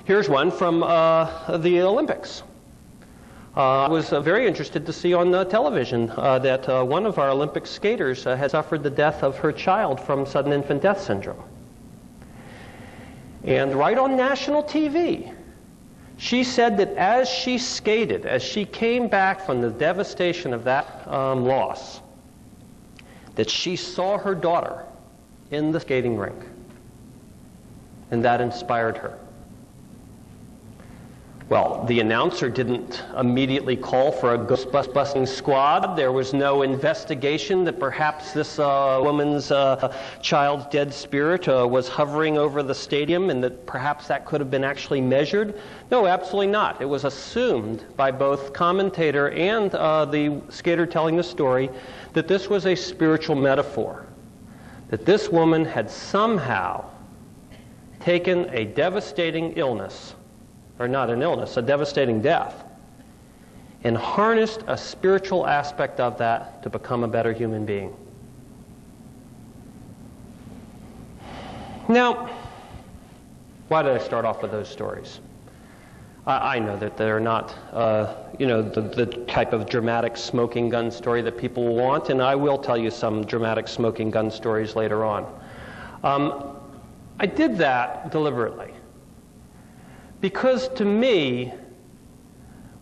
Here's one from the Olympics. I was very interested to see on television that one of our Olympic skaters had suffered the death of her child from sudden infant death syndrome. And right on national TV, she said that as she skated, as she came back from the devastation of that loss, that she saw her daughter in the skating rink. And that inspired her. Well, the announcer didn't immediately call for a ghost-busting squad. There was no investigation that perhaps this woman's child's dead spirit was hovering over the stadium and that perhaps that could have been actually measured. No, absolutely not. It was assumed by both commentator and the skater telling the story that this was a spiritual metaphor, that this woman had somehow taken a devastating illness, or not an illness, a devastating death, and harnessed a spiritual aspect of that to become a better human being. Now, why did I start off with those stories? I know that they're not, the type of dramatic smoking gun story that people want, and I will tell you some dramatic smoking gun stories later on. I did that deliberately because, to me,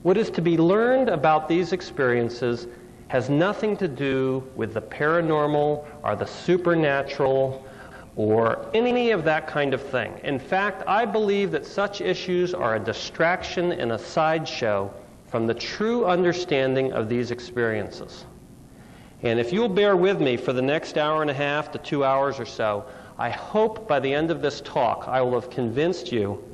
what is to be learned about these experiences has nothing to do with the paranormal or the supernatural or any of that kind of thing. In fact, I believe that such issues are a distraction and a sideshow from the true understanding of these experiences. And if you'll bear with me for the next hour and a half to 2 hours or so, I hope by the end of this talk I will have convinced you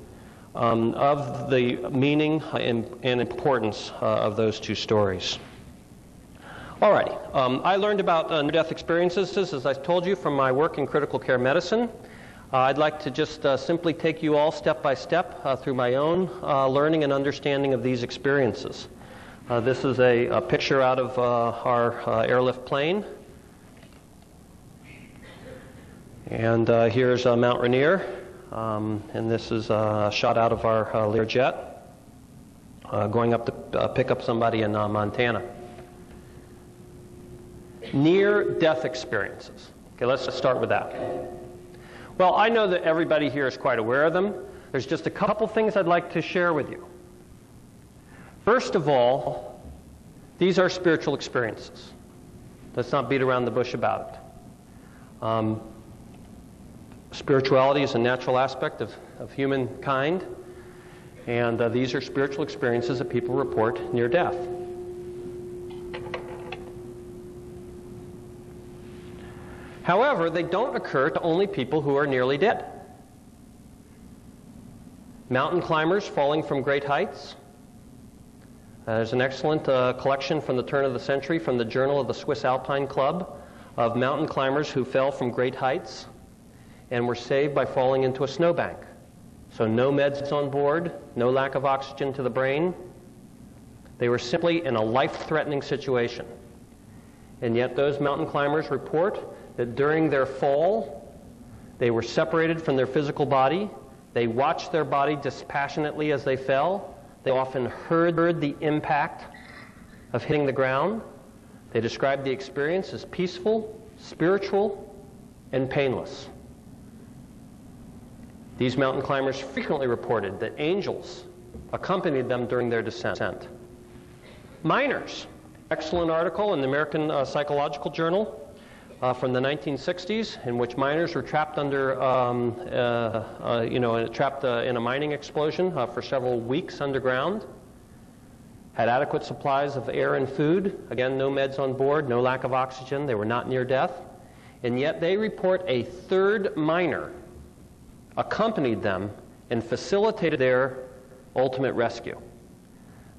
of the meaning and importance of those two stories. Alrighty, I learned about near-death experiences, as I told you, from my work in critical care medicine. I'd like to just simply take you all step by step through my own learning and understanding of these experiences. This is a picture out of our airlift plane. And here's Mount Rainier, and this is a shot out of our Learjet going up to pick up somebody in Montana. Near-death experiences. Okay, let's start with that. Well, I know that everybody here is quite aware of them. There's just a couple things I'd like to share with you. First of all, these are spiritual experiences. Let's not beat around the bush about it. Spirituality is a natural aspect of humankind, and these are spiritual experiences that people report near death. However, they don't occur to only people who are nearly dead. Mountain climbers falling from great heights. There's an excellent collection from the turn of the century from the Journal of the Swiss Alpine Club of mountain climbers who fell from great heights and were saved by falling into a snowbank. So no meds on board, no lack of oxygen to the brain. They were simply in a life-threatening situation. And yet those mountain climbers report that during their fall, they were separated from their physical body. They watched their body dispassionately as they fell. They often heard the impact of hitting the ground. They described the experience as peaceful, spiritual, and painless. These mountain climbers frequently reported that angels accompanied them during their descent. Miners. Excellent article in the American Psychological Journal from the 1960s, in which miners were trapped under, trapped in a mining explosion for several weeks underground. Had adequate supplies of air and food. Again, no meds on board, no lack of oxygen. They were not near death. And yet they report a third miner accompanied them and facilitated their ultimate rescue.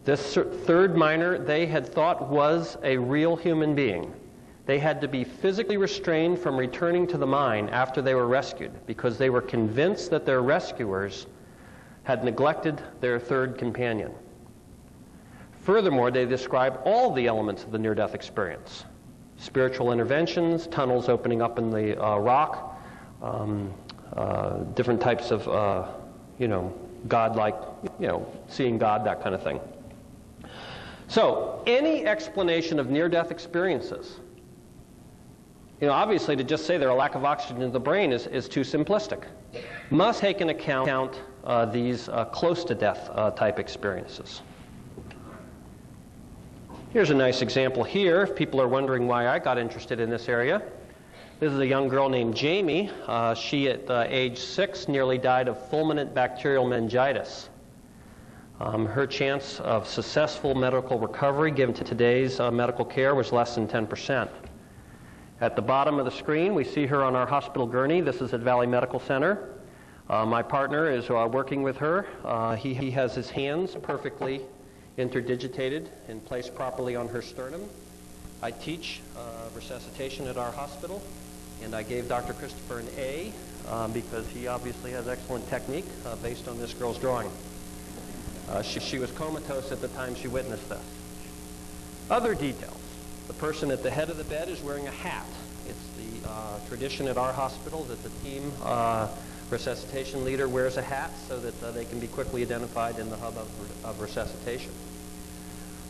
This third miner they had thought was a real human being. They had to be physically restrained from returning to the mine after they were rescued because they were convinced that their rescuers had neglected their third companion. Furthermore, they describe all the elements of the near-death experience. Spiritual interventions, tunnels opening up in the rock, different types of God-like, seeing God, that kind of thing. So, any explanation of near-death experiences, obviously to just say they're a lack of oxygen in the brain is too simplistic. Must take into account these close-to-death type experiences. Here's a nice example here, if people are wondering why I got interested in this area. This is a young girl named Jamie. She, at age 6, nearly died of fulminant bacterial meningitis. Her chance of successful medical recovery given to today's medical care was less than 10%. At the bottom of the screen, we see her on our hospital gurney. This is at Valley Medical Center. My partner is working with her. He has his hands perfectly interdigitated and placed properly on her sternum. I teach resuscitation at our hospital, and I gave Dr. Christopher an A because he obviously has excellent technique based on this girl's drawing. She was comatose at the time she witnessed this. Other details. The person at the head of the bed is wearing a hat. It's the tradition at our hospital that the team resuscitation leader wears a hat so that they can be quickly identified in the hub of resuscitation.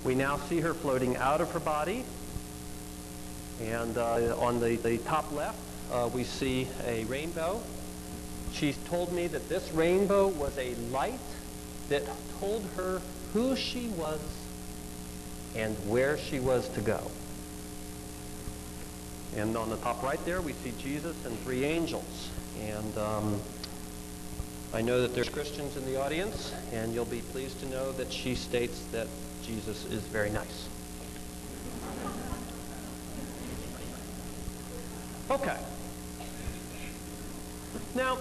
We now see her floating out of her body, and on the top left we see a rainbow. She's told me that this rainbow was a light that told her who she was and where she was to go. And on the top right there, we see Jesus and 3 angels. And I know that there's Christians in the audience, and you'll be pleased to know that she states that Jesus is very nice. Okay. Now,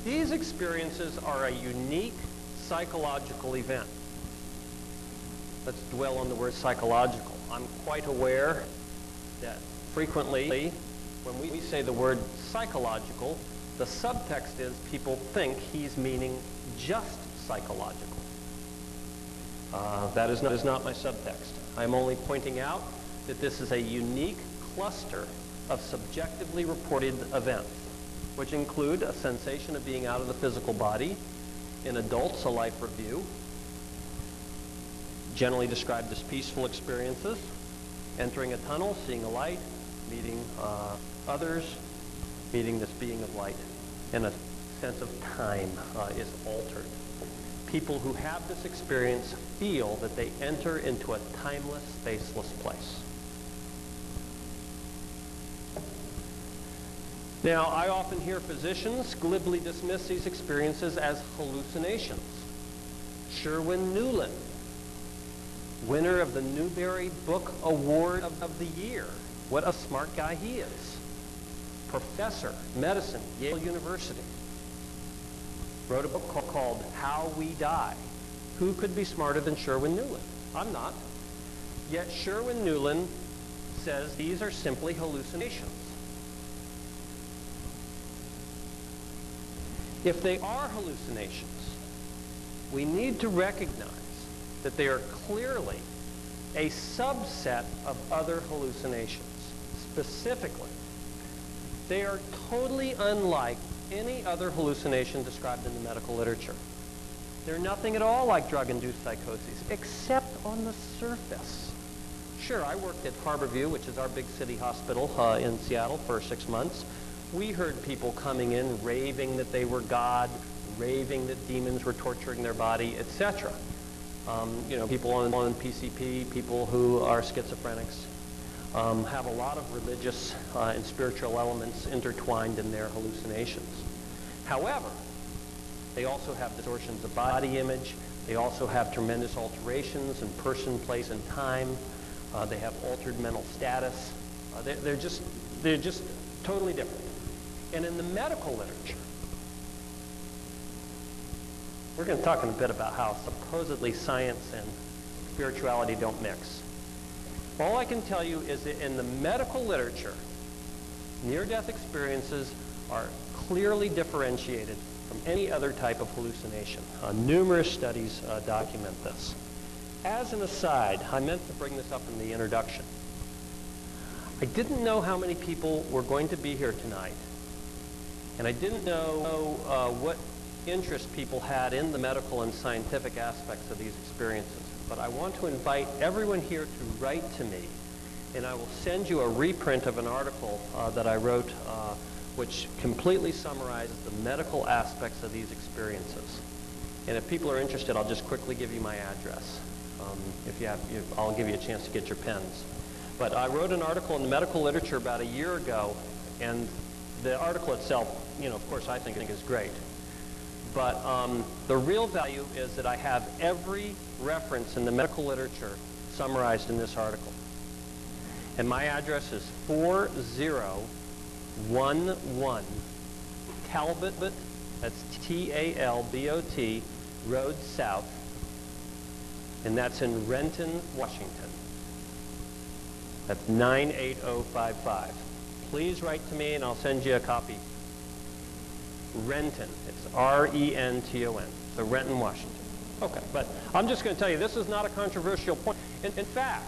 these experiences are a unique psychological event. Let's dwell on the word psychological. I'm quite aware that frequently when we say the word psychological, the subtext is people think he's meaning just psychological. That is not my subtext. I'm only pointing out that this is a unique cluster of subjectively reported events, which include a sensation of being out of the physical body, in adults a life review, generally described as peaceful experiences, entering a tunnel, seeing a light, meeting others, meeting this being of light, and a sense of time is altered. People who have this experience feel that they enter into a timeless, spaceless place. Now, I often hear physicians glibly dismiss these experiences as hallucinations. Sherwin Nuland, winner of the Newbery Book Award of the Year. What a smart guy he is. Professor, medicine, Yale University. Wrote a book called How We Die. Who could be smarter than Sherwin Nuland? I'm not. Yet Sherwin Nuland says these are simply hallucinations. If they are hallucinations, we need to recognize that they are clearly a subset of other hallucinations. Specifically, they are totally unlike any other hallucination described in the medical literature. They're nothing at all like drug-induced psychoses, except on the surface. Sure, I worked at Harborview, which is our big city hospital in Seattle, for 6 months. We heard people coming in raving that they were God, raving that demons were torturing their body, etc. People on PCP, people who are schizophrenics, have a lot of religious and spiritual elements intertwined in their hallucinations. However, they also have distortions of body image. They also have tremendous alterations in person, place, and time. They have altered mental status. They're just totally different. And in the medical literature, we're going to talk in a bit about how supposedly science and spirituality don't mix. All I can tell you is that in the medical literature, near-death experiences are clearly differentiated from any other type of hallucination. Numerous studies document this. As an aside, I meant to bring this up in the introduction. I didn't know how many people were going to be here tonight And I didn't know what interest people had in the medical and scientific aspects of these experiences. But I want to invite everyone here to write to me, and I will send you a reprint of an article that I wrote which completely summarizes the medical aspects of these experiences. And if people are interested, I'll just quickly give you my address. I'll give you a chance to get your pens. But I wrote an article in the medical literature about a year ago, and the article itself, of course, I think is great. But the real value is that I have every reference in the medical literature summarized in this article. And my address is 4011 Talbot, that's Talbot Road South, and that's in Renton, Washington. That's 98055. Please write to me and I'll send you a copy. Renton. It's R-E-N-T-O-N. So Renton, Washington. Okay, but I'm just going to tell you, this is not a controversial point. In fact,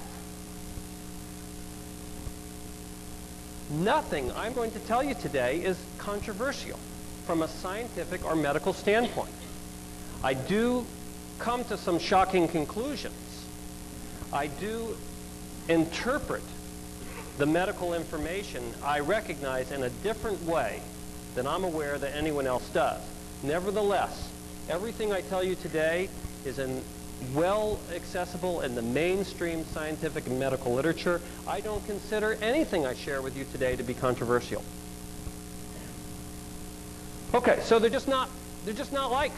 nothing I'm going to tell you today is controversial from a scientific or medical standpoint. I do come to some shocking conclusions. I do interpret the medical information I recognize in a different way than I'm aware that anyone else does. Nevertheless, everything I tell you today is well accessible in the mainstream scientific and medical literature. I don't consider anything I share with you today to be controversial. Okay, so they're just not like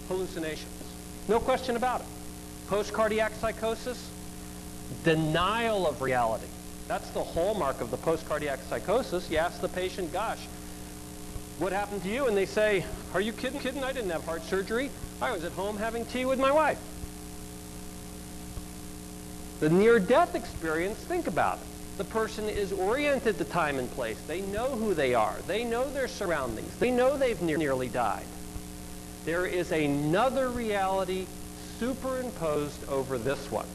hallucinations. No question about it. Post-cardiac psychosis, denial of reality. That's the hallmark of the post-cardiac psychosis. You ask the patient, gosh, what happened to you? And they say, are you kidding? I didn't have heart surgery. I was at home having tea with my wife. The near-death experience, think about it. The person is oriented to time and place. They know who they are. They know their surroundings. They know they've nearly died. There is another reality superimposed over this one.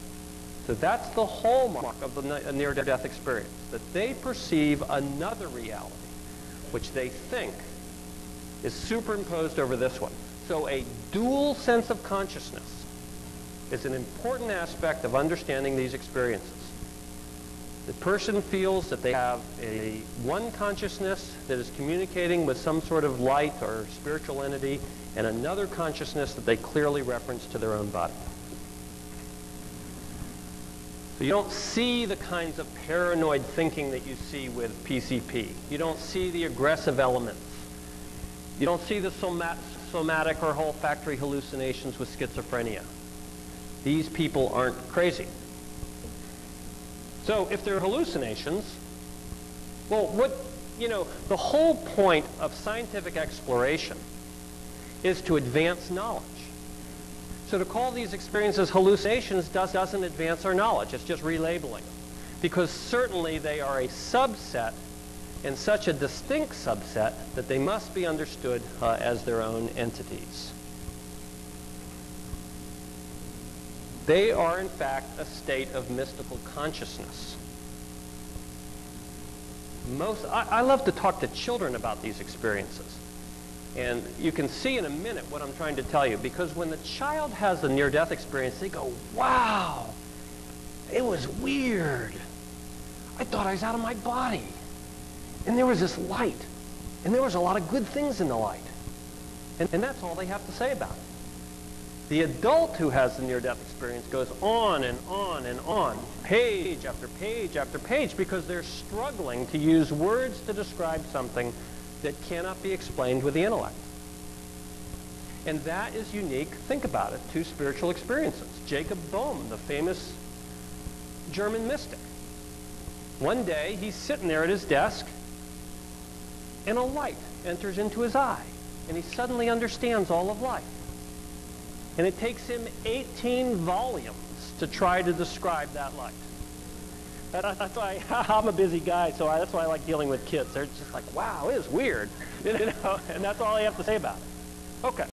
So that's the hallmark of the near-death experience, that they perceive another reality, which they think is superimposed over this one. So a dual sense of consciousness is an important aspect of understanding these experiences. The person feels that they have one consciousness that is communicating with some sort of light or spiritual entity, and another consciousness that they clearly reference to their own body. So you don't see the kinds of paranoid thinking that you see with PCP. You don't see the aggressive elements. You don't see the somatic or olfactory hallucinations with schizophrenia. These people aren't crazy. So if they're hallucinations, well, the whole point of scientific exploration is to advance knowledge. So to call these experiences hallucinations doesn't advance our knowledge. It's just relabeling them. Because certainly they are a subset, and such a distinct subset, that they must be understood as their own entities. They are, in fact, a state of mystical consciousness. I love to talk to children about these experiences. And you can see in a minute what I'm trying to tell you, because when the child has a near-death experience, they go, wow, it was weird. I thought I was out of my body. And there was this light. And there was a lot of good things in the light. And that's all they have to say about it. The adult who has the near-death experience goes on and on and on, page after page after page, because they're struggling to use words to describe something that cannot be explained with the intellect. And that is unique, think about it, to spiritual experiences. Jacob Boehm, the famous German mystic. One day, he's sitting there at his desk, and a light enters into his eye, and he suddenly understands all of life. And it takes him 18 volumes to try to describe that light. That's why I'm a busy guy, so that's why I like dealing with kids. They're just like, wow, it is weird. And that's all I have to say about it. Okay.